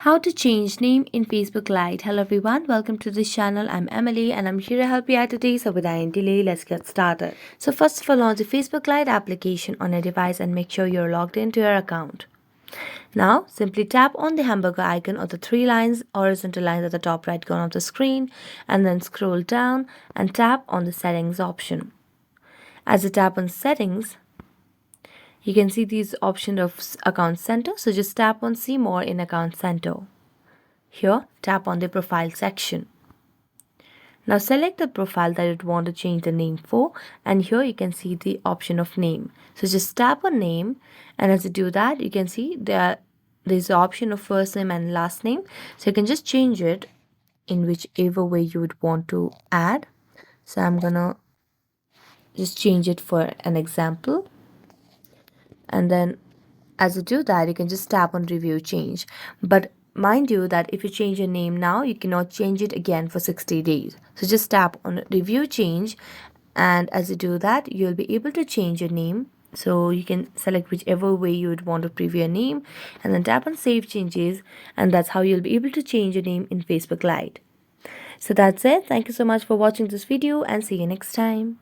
How to change name in Facebook Lite. Hello everyone, welcome to this channel. I'm Emily and I'm here to help you out today. So without any delay, let's get started. So first of all, launch the Facebook Lite application on a device and make sure you're logged into your account. Now, simply tap on the hamburger icon or the three lines, horizontal lines at the top right corner of the screen, and then scroll down and tap on the settings option. As you tap on settings, you can see these options of account center. So just tap on see more in account center. Here, tap on the profile section. Now select the profile that you want to change the name for, and here you can see the option of name. So just tap on name, and as you do that, you can see there's the option of first name and last name. So you can just change it in whichever way you would want to add. So I'm gonna just change it for an example, and then as you do that, you can just tap on review change. But mind you that if you change your name now, you cannot change it again for 60 days. So just tap on review change, and as you do that, you'll be able to change your name. So you can select whichever way you would want to preview your name, and then tap on save changes, and that's how you'll be able to change your name in Facebook Lite. So that's it. Thank you so much for watching this video, and see you next time.